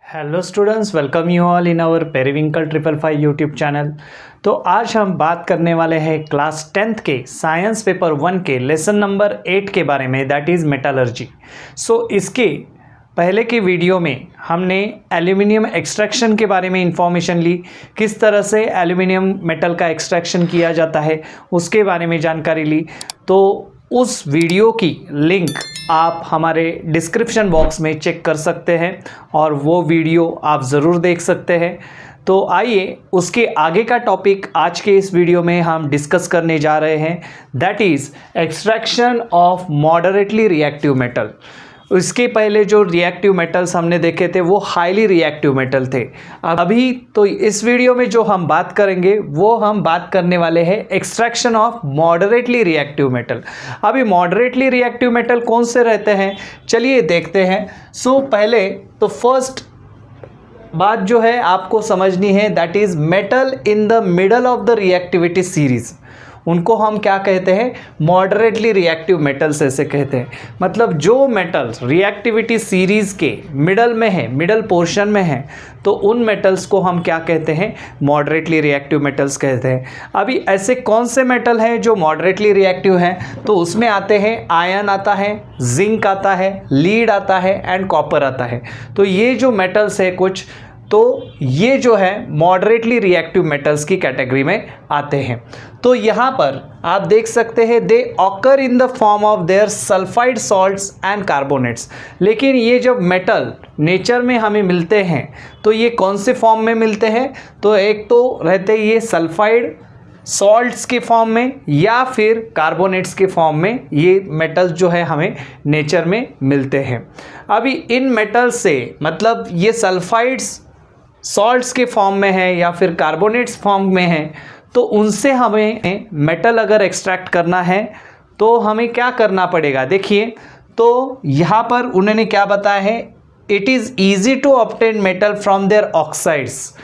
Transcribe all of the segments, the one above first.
Hello students, welcome you all in our Periwinkle 555 YouTube channel. तो आज हम बात करने वाले हैं क्लास 10th के साइंस पेपर 1 के लेसन नंबर 8 के बारे में, दैट इज़ मेटलर्जी। सो इसके पहले की वीडियो में हमने एल्यूमिनियम एक्सट्रैक्शन के बारे में इंफॉर्मेशन ली, किस तरह से एल्यूमिनियम मेटल का एक्सट्रैक्शन किया जाता है उसके बारे में जानकारी ली। तो उस वीडियो की लिंक आप हमारे डिस्क्रिप्शन बॉक्स में चेक कर सकते हैं और वो वीडियो आप ज़रूर देख सकते हैं। तो आइए उसके आगे का टॉपिक आज के इस वीडियो में हम डिस्कस करने जा रहे हैं, that is extraction of moderately reactive metal. इसके पहले जो रिएक्टिव मेटल्स हमने देखे थे वो हाईली रिएक्टिव मेटल थे। अभी तो इस वीडियो में जो हम बात करेंगे वो हम बात करने वाले हैं extraction of moderately reactive metal. अभी मॉडरेटली रिएक्टिव मेटल कौन से रहते हैं, चलिए देखते हैं। सो पहले तो फर्स्ट बात जो है आपको समझनी है, that is metal in the middle of the reactivity series. उनको हम क्या कहते हैं, मॉडरेटली रिएक्टिव मेटल्स ऐसे कहते हैं। मतलब जो मेटल्स रिएक्टिविटी सीरीज़ के मिडल में है, मिडल पोर्शन में है, तो उन मेटल्स को हम क्या कहते हैं, मॉडरेटली रिएक्टिव मेटल्स कहते हैं। अभी ऐसे कौन से मेटल हैं जो मॉडरेटली रिएक्टिव हैं, तो उसमें आते हैं आयरन आता है, जिंक आता है, लीड आता है एंड कॉपर आता है। तो ये जो मेटल्स है कुछ, तो ये जो है मॉडरेटली रिएक्टिव मेटल्स की कैटेगरी में आते हैं। तो यहाँ पर आप देख सकते हैं they occur in the form of their sulphide salts and carbonates. लेकिन ये जब मेटल नेचर में हमें मिलते हैं तो ये कौन से फॉर्म में मिलते हैं, तो एक तो रहते ये सल्फाइड सॉल्ट्स के फॉर्म में या फिर कार्बोनेट्स के फॉर्म में ये मेटल्स जो है हमें नेचर में मिलते हैं। अभी इन मेटल्स से मतलब ये सल्फाइड्स सॉल्ट्स के फॉर्म में है या फिर कार्बोनेट्स फॉर्म में है, तो उनसे हमें मेटल अगर एक्सट्रैक्ट करना है तो हमें क्या करना पड़ेगा। देखिए तो यहाँ पर उन्होंने क्या बताया है, it is easy to obtain metal from their oxides.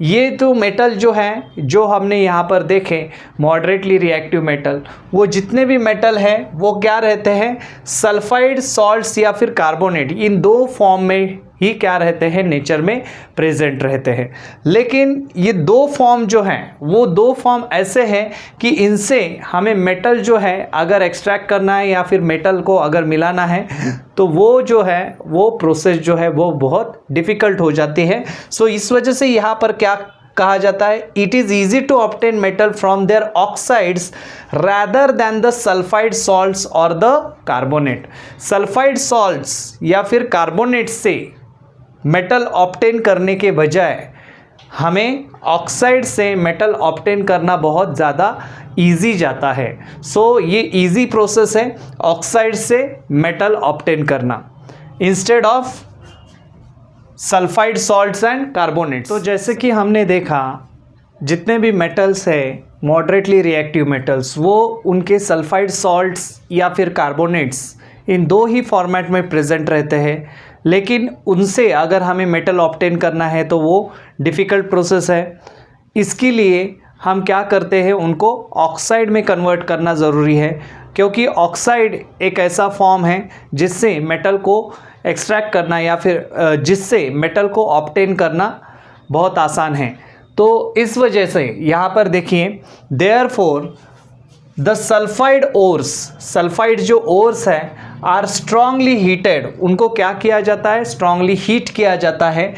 ये तो मेटल जो है जो हमने यहाँ पर देखे मॉडरेटली रिएक्टिव मेटल, वो जितने भी मेटल हैं वो क्या रहते हैं, सल्फाइड सॉल्ट्स या फिर कार्बोनेट, इन दो फॉर्म में ही क्या रहते हैं, नेचर में प्रेजेंट रहते हैं। लेकिन ये दो फॉर्म जो हैं वो दो फॉर्म ऐसे हैं कि इनसे हमें मेटल जो है अगर एक्सट्रैक्ट करना है या फिर मेटल को अगर मिलाना है तो वो जो है वो प्रोसेस जो है वो बहुत डिफ़िकल्ट हो जाती है। सो इस वजह से यहाँ पर क्या कहा जाता है, it is easy to obtain metal from their oxides rather than the sulphide salts और द कार्बोनेट। सल्फाइड सॉल्ट्स या फिर कार्बोनेट से मेटल ऑब्टेन करने के बजाय हमें ऑक्साइड से मेटल ऑब्टेन करना बहुत ज़्यादा इजी जाता है। सो ये इजी प्रोसेस है ऑक्साइड से मेटल ऑब्टेन करना instead of sulphide salts and carbonates. तो जैसे कि हमने देखा जितने भी मेटल्स है मॉडरेटली रिएक्टिव मेटल्स, वो उनके सल्फाइड सॉल्ट्स या फिर कार्बोनेट्स इन दो ही फॉर्मेट में प्रेजेंट रहते हैं। लेकिन उनसे अगर हमें मेटल ऑब्टेन करना है तो वो डिफ़िकल्ट प्रोसेस है। इसके लिए हम क्या करते हैं, उनको ऑक्साइड में कन्वर्ट करना ज़रूरी है, क्योंकि ऑक्साइड एक ऐसा फॉर्म है जिससे मेटल को एक्सट्रैक्ट करना या फिर जिससे मेटल को ऑब्टेन करना बहुत आसान है। तो इस वजह से यहाँ पर देखिए, therefore the sulphide ores, sulphide जो ओर्स है आर स्ट्रांगली हीटेड, उनको क्या किया जाता है, स्ट्रांगली हीट किया जाता है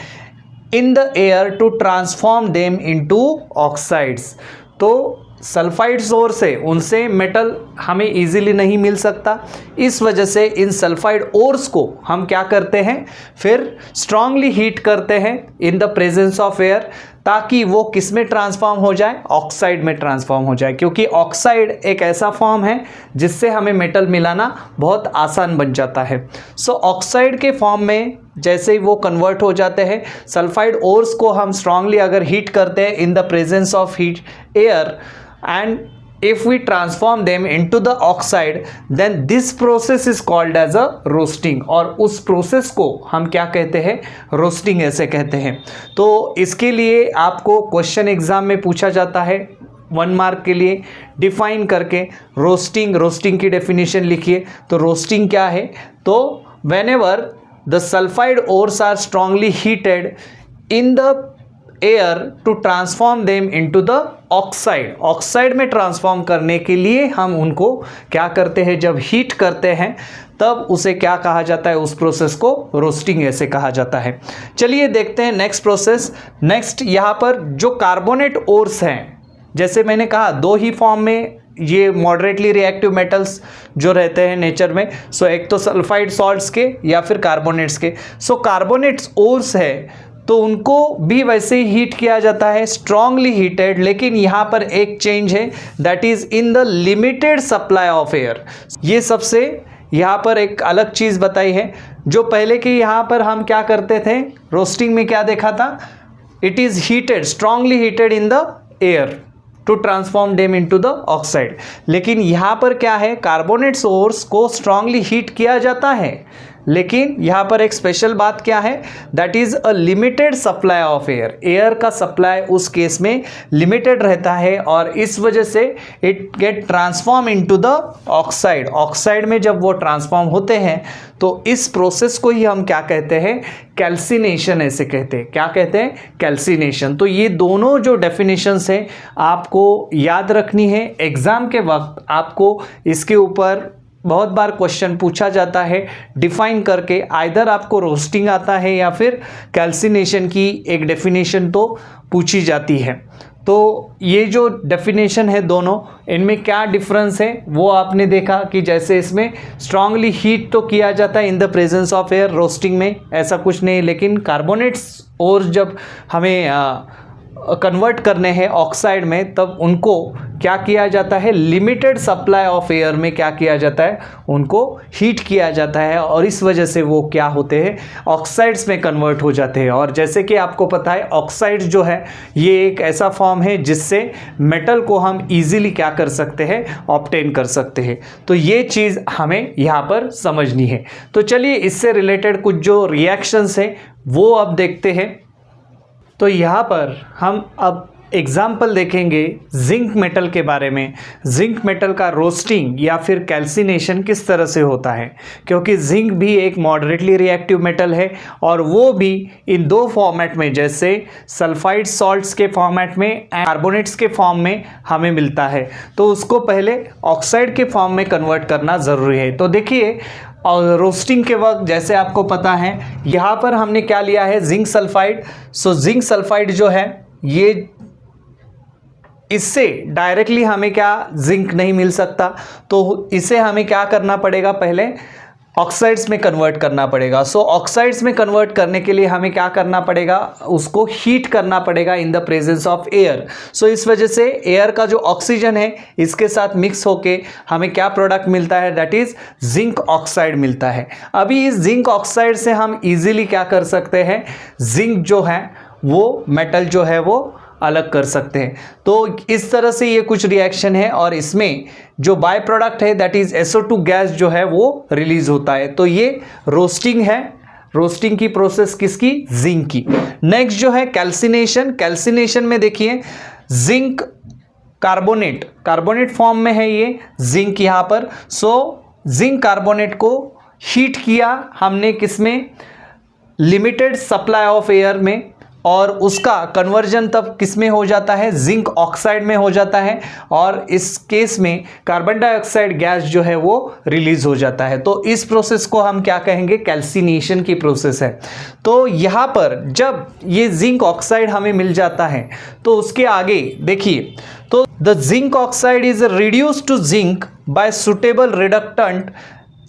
in the air to transform them into oxides. तो सल्फाइड सोर्स है, उनसे मेटल हमें इजीली नहीं मिल सकता। इस वजह से इन सल्फाइड ओर्स को हम क्या करते हैं, फिर स्ट्रांगली हीट करते हैं इन द प्रेजेंस ऑफ एयर, ताकि वो किस में ट्रांसफॉर्म हो जाए, ऑक्साइड में ट्रांसफॉर्म हो जाए। क्योंकि ऑक्साइड एक ऐसा फॉर्म है जिससे हमें मेटल मिलाना बहुत आसान बन जाता है। सो ऑक्साइड के फॉर्म में जैसे ही वो कन्वर्ट हो जाते हैं, सल्फाइड ओर्स को हम स्ट्रांगली अगर हीट करते हैं इन the presence of heat air and if we transform them into the oxide, then this process is called as a roasting। और उस प्रोसेस को हम क्या कहते हैं, रोस्टिंग ऐसे कहते हैं। तो इसके लिए आपको क्वेश्चन एग्जाम में पूछा जाता है 1 मार्क के लिए डिफाइन करके रोस्टिंग की डेफिनेशन लिखिए। तो रोस्टिंग क्या है, तो whenever the sulfide ores are strongly heated in the air to transform them into the oxide में ट्रांसफॉर्म करने के लिए हम उनको क्या करते हैं, जब हीट करते हैं तब उसे क्या कहा जाता है, उस प्रोसेस को रोस्टिंग ऐसे कहा जाता है। चलिए देखते हैं नेक्स्ट प्रोसेस। नेक्स्ट यहाँ पर जो कार्बोनेट ओर्स हैं, जैसे मैंने कहा 2 ही फॉर्म में ये मॉडरेटली रिएक्टिव मेटल्स जो रहते हैं नेचर में, सो एक तो सल्फाइड सॉल्ट्स के या फिर कार्बोनेट्स के। सो कार्बोनेट्स ओर्स है तो उनको भी वैसे ही हीट किया जाता है, स्ट्रांगली हीटेड, लेकिन यहाँ पर एक चेंज है, that is in the limited supply of air. ये सबसे यहाँ पर एक अलग चीज़ बताई है। जो पहले के यहाँ पर हम क्या करते थे, रोस्टिंग में क्या देखा था, it is heated, strongly heated in the air to transform them into the oxide. लेकिन यहाँ पर क्या है, कार्बोनेट सोर्स को स्ट्रांगली हीट किया जाता है, लेकिन यहाँ पर एक स्पेशल बात क्या है, that is a limited supply of air. Air का सप्लाई उस केस में लिमिटेड रहता है और इस वजह से it get transform into the oxide. Oxide में जब वो ट्रांसफॉर्म होते हैं तो इस प्रोसेस को ही हम क्या कहते हैं, कैल्सिनेशन ऐसे कहते हैं। क्या कहते हैं, कैल्सिनेशन। तो ये दोनों जो डेफिनेशंस है आपको याद रखनी है। एग्जाम के वक्त आपको इसके ऊपर बहुत बार क्वेश्चन पूछा जाता है डिफाइन करके, आइदर आपको रोस्टिंग आता है या फिर कैल्सिनेशन की एक डेफिनेशन तो पूछी जाती है। तो ये जो डेफिनेशन है दोनों, इनमें क्या डिफरेंस है वो आपने देखा कि जैसे इसमें स्ट्रांगली हीट तो किया जाता है in the presence of air, roasting में ऐसा कुछ नहीं। लेकिन कार्बोनेट्स और जब हमें कन्वर्ट करने हैं ऑक्साइड में, तब उनको क्या किया जाता है, लिमिटेड सप्लाई ऑफ एयर में क्या किया जाता है, उनको हीट किया जाता है और इस वजह से वो क्या होते हैं, ऑक्साइड्स में कन्वर्ट हो जाते हैं। और जैसे कि आपको पता है ऑक्साइड जो है ये एक ऐसा फॉर्म है जिससे मेटल को हम इजीली क्या कर सकते हैं, ऑब्टेन कर सकते हैं। तो ये चीज़ हमें यहाँ पर समझनी है। तो चलिए इससे रिलेटेड कुछ जो रिएक्शंस हैं वो अब देखते हैं। तो यहाँ पर हम अब एग्जाम्पल देखेंगे जिंक मेटल के बारे में। जिंक मेटल का रोस्टिंग या फिर कैल्सिनेशन किस तरह से होता है, क्योंकि जिंक भी एक मॉडरेटली रिएक्टिव मेटल है और वो भी इन 2 फॉर्मेट में, जैसे सल्फाइड सॉल्ट्स के फॉर्मेट में, कार्बोनेट्स के फॉर्म में हमें मिलता है। तो उसको पहले ऑक्साइड के फॉर्म में कन्वर्ट करना ज़रूरी है। तो देखिए, और रोस्टिंग के वक्त जैसे आपको पता है यहाँ पर हमने क्या लिया है, zinc sulphide. So zinc sulphide जो है ये, इससे डायरेक्टली हमें क्या जिंक नहीं मिल सकता, तो इसे हमें क्या करना पड़ेगा, पहले ऑक्साइड्स में कन्वर्ट करना पड़ेगा। सो ऑक्साइड्स में कन्वर्ट करने के लिए हमें क्या करना पड़ेगा, उसको हीट करना पड़ेगा in the presence of air. So इस वजह से एयर का जो ऑक्सीजन है इसके साथ मिक्स होके हमें क्या प्रोडक्ट मिलता है, दैट इज जिंक ऑक्साइड मिलता है। अभी इस जिंक ऑक्साइड से हम इजीली क्या कर सकते हैं, जिंक जो है वो मेटल जो है वो अलग कर सकते हैं। तो इस तरह से ये कुछ रिएक्शन है और इसमें जो बाय प्रोडक्ट है दैट इज SO2 गैस जो है वो रिलीज होता है। तो ये रोस्टिंग है, रोस्टिंग की प्रोसेस किसकी, जिंक की। नेक्स्ट जो है कैल्सिनेशन। कैल्सिनेशन में देखिए जिंक कार्बोनेट फॉर्म में है ये जिंक यहाँ पर। सो जिंक कार्बोनेट को हीट किया हमने किसमें, लिमिटेड सप्लाई ऑफ एयर में, और उसका कन्वर्जन तब किस में हो जाता है, जिंक ऑक्साइड में हो जाता है और इस केस में कार्बन डाइऑक्साइड गैस जो है वो रिलीज हो जाता है। तो इस प्रोसेस को हम क्या कहेंगे, कैल्सिनेशन की प्रोसेस है। तो यहाँ पर जब ये जिंक ऑक्साइड हमें मिल जाता है तो उसके आगे देखिए, तो the zinc oxide is reduced to zinc by suitable reductant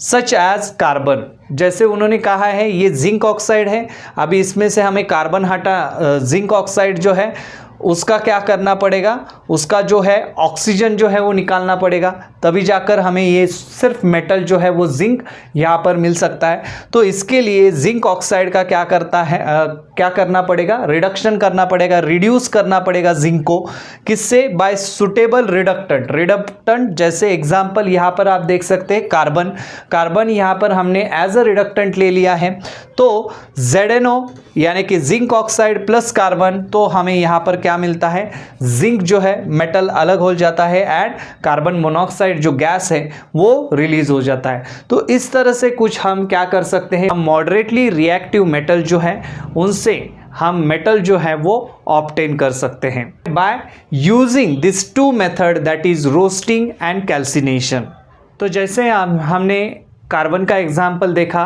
such as carbon. जैसे उन्होंने कहा है ये जिंक ऑक्साइड है, अभी इसमें से हमें कार्बन हटा, जिंक ऑक्साइड जो है उसका क्या करना पड़ेगा, उसका जो है ऑक्सीजन जो है वो निकालना पड़ेगा, तभी जाकर हमें ये सिर्फ मेटल जो है वो जिंक यहाँ पर मिल सकता है। तो इसके लिए जिंक ऑक्साइड का क्या करना पड़ेगा, रिडक्शन करना पड़ेगा, रिड्यूस करना पड़ेगा जिंक को। किससे? बाय सुटेबल रिडक्टेंट जैसे एग्जांपल यहाँ पर आप देख सकते हैं कार्बन यहाँ पर हमने एज अ रिडक्टेंट ले लिया है। तो ZnO यानी कि जिंक ऑक्साइड प्लस कार्बन, तो हमें यहाँ पर क्या मिलता है, जिंक जो है मेटल अलग हो जाता है एंड कार्बन मोनोऑक्साइड जो गैस है वो रिलीज हो जाता है। तो इस तरह से कुछ हम क्या कर सकते हैं, मॉडरेटली रिएक्टिव मेटल जो है उनसे हम मेटल जो है वो ऑब्टेन कर सकते हैं by using this two method, that is roasting and calcination. तो जैसे हमने कार्बन का एग्जाम्पल देखा,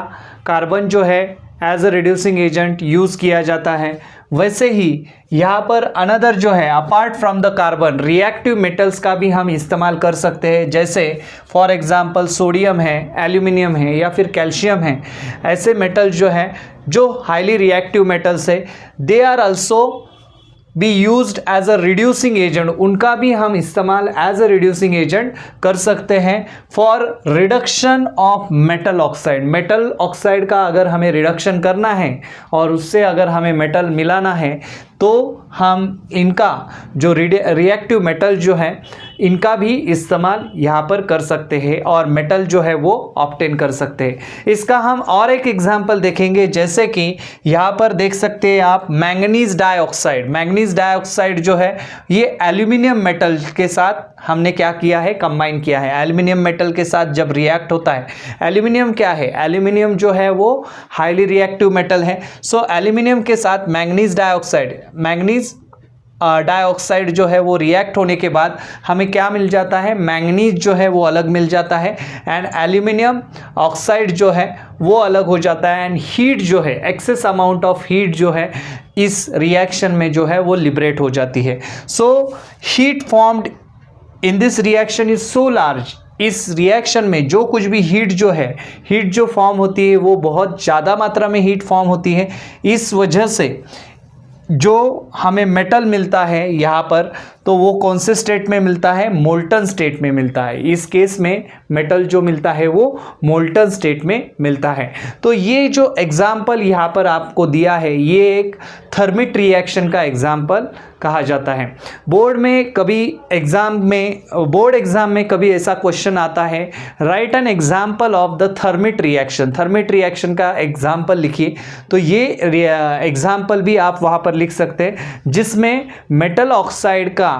कार्बन जो है as a reducing agent use किया जाता है, वैसे ही यहाँ पर अनदर जो है apart from the carbon reactive metals का भी हम इस्तेमाल कर सकते हैं। जैसे फॉर एग्जांपल सोडियम है, एल्यूमिनियम है या फिर कैल्शियम है। ऐसे मेटल जो है जो हाईली रिएक्टिव मेटल्स है, they are also be used as a reducing agent, उनका भी हम इस्तेमाल एज अ रिड्यूसिंग एजेंट कर सकते हैं for reduction of metal oxide का अगर हमें रिडक्शन करना है और उससे अगर हमें मेटल मिलाना है तो हम इनका जो रिएक्टिव मेटल जो है इनका भी इस्तेमाल यहाँ पर कर सकते हैं और मेटल जो है वो ऑब्टेन कर सकते हैं। इसका हम और एक एग्जांपल देखेंगे, जैसे कि यहाँ पर देख सकते हैं आप मैंगनीज डाइऑक्साइड जो है ये एल्यूमिनियम मेटल के साथ हमने क्या किया है, कंबाइन किया है। एल्यूमिनियम मेटल के साथ जब रिएक्ट होता है, एल्यूमिनियम क्या है, एल्यूमिनियम जो है वो हाईली रिएक्टिव मेटल है। सो एल्यूमिनियम के साथ मैंगनीज डाइऑक्साइड जो है वो रिएक्ट होने के बाद हमें क्या मिल जाता है, मैंगनीज जो है वो अलग मिल जाता है एंड एल्यूमिनियम ऑक्साइड जो है वो अलग हो जाता है एंड हीट जो है, एक्सेस अमाउंट ऑफ हीट जो है इस रिएक्शन में जो है वो लिबरेट हो जाती है। So heat formed in this reaction is so large, इस रिएक्शन में जो कुछ भी हीट जो फॉर्म होती है वो बहुत ज़्यादा मात्रा में हीट फॉर्म होती है। इस वजह से जो हमें मेटल मिलता है यहाँ पर, तो वो कौन से स्टेट में मिलता है, मोल्टन स्टेट में मिलता है। इस केस में मेटल जो मिलता है वो मोल्टन स्टेट में मिलता है। तो ये जो एग्जाम्पल यहाँ पर आपको दिया है ये एक थर्मिट रिएक्शन का एग्जाम्पल कहा जाता है। बोर्ड एग्जाम में कभी ऐसा क्वेश्चन आता है, write an example of the thermite reaction का एग्जाम्पल लिखिए। तो ये एग्जाम्पल भी आप वहाँ पर लिख सकते हैं जिसमें मेटल ऑक्साइड का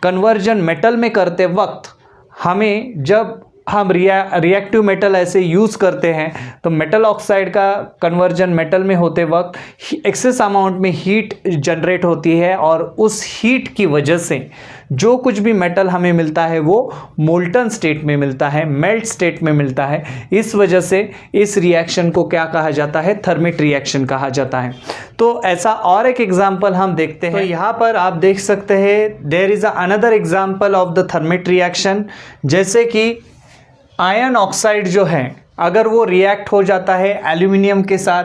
कन्वर्जन मेटल में करते वक्त हमें, जब हम रिएक्टिव मेटल ऐसे यूज़ करते हैं तो मेटल ऑक्साइड का कन्वर्जन मेटल में होते वक्त एक्सेस अमाउंट में हीट जनरेट होती है और उस हीट की वजह से जो कुछ भी मेटल हमें मिलता है वो मोल्टन स्टेट में मिलता है, मेल्ट स्टेट में मिलता है। इस वजह से इस रिएक्शन को क्या कहा जाता है, थर्मिट रिएक्शन कहा जाता है। तो ऐसा और एक एग्जाम्पल हम देखते हैं। तो यहाँ पर आप देख सकते हैं there is another example of the thermite reaction, जैसे कि आयरन ऑक्साइड जो है अगर वो रिएक्ट हो जाता है एल्यूमिनियम के साथ,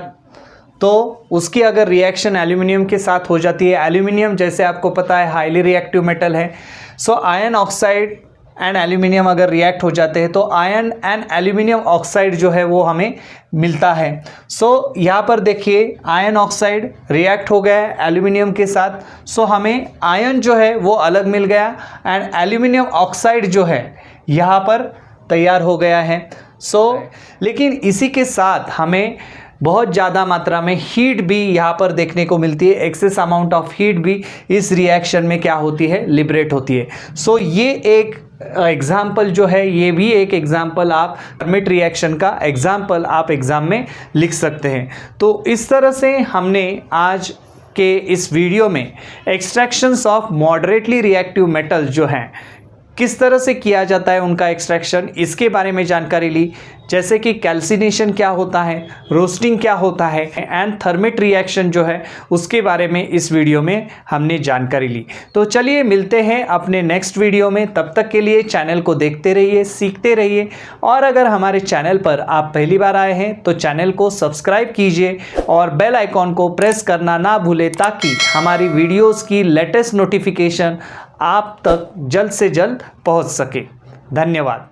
तो उसकी अगर रिएक्शन एल्यूमिनियम के साथ हो जाती है, एल्यूमिनियम जैसे आपको पता है हाईली रिएक्टिव मेटल है। So iron oxide and aluminium अगर रिएक्ट हो जाते हैं तो आयरन एंड एल्यूमिनियम ऑक्साइड जो है वो हमें मिलता है। सो यहाँ पर देखिए आयरन ऑक्साइड रिएक्ट हो गया है एल्यूमिनियम के साथ, सो हमें आयरन जो है वो अलग मिल गया एंड एल्यूमिनियम ऑक्साइड जो है यहाँ पर तैयार हो गया है। लेकिन इसी के साथ हमें बहुत ज़्यादा मात्रा में हीट भी यहाँ पर देखने को मिलती है, एक्सेस अमाउंट ऑफ हीट भी इस रिएक्शन में क्या होती है, लिबरेट होती है। ये एक एग्जाम्पल जो है, ये भी एक एग्जाम्पल आप थर्मिट रिएक्शन का एग्जाम्पल आप एग्ज़ाम में लिख सकते हैं। तो इस तरह से हमने आज के इस वीडियो में extractions of moderately reactive metal जो हैं किस तरह से किया जाता है उनका एक्सट्रैक्शन, इसके बारे में जानकारी ली। जैसे कि कैल्सिनेशन क्या होता है, रोस्टिंग क्या होता है एंड थर्मिट रिएक्शन जो है उसके बारे में इस वीडियो में हमने जानकारी ली। तो चलिए मिलते हैं अपने नेक्स्ट वीडियो में, तब तक के लिए चैनल को देखते रहिए, सीखते रहिए और अगर हमारे चैनल पर आप पहली बार आए हैं तो चैनल को सब्सक्राइब कीजिए और बेल आइकॉन को प्रेस करना ना भूलें ताकि हमारी वीडियोज़ की लेटेस्ट नोटिफिकेशन आप तक जल्द से जल्द पहुंच सके। धन्यवाद।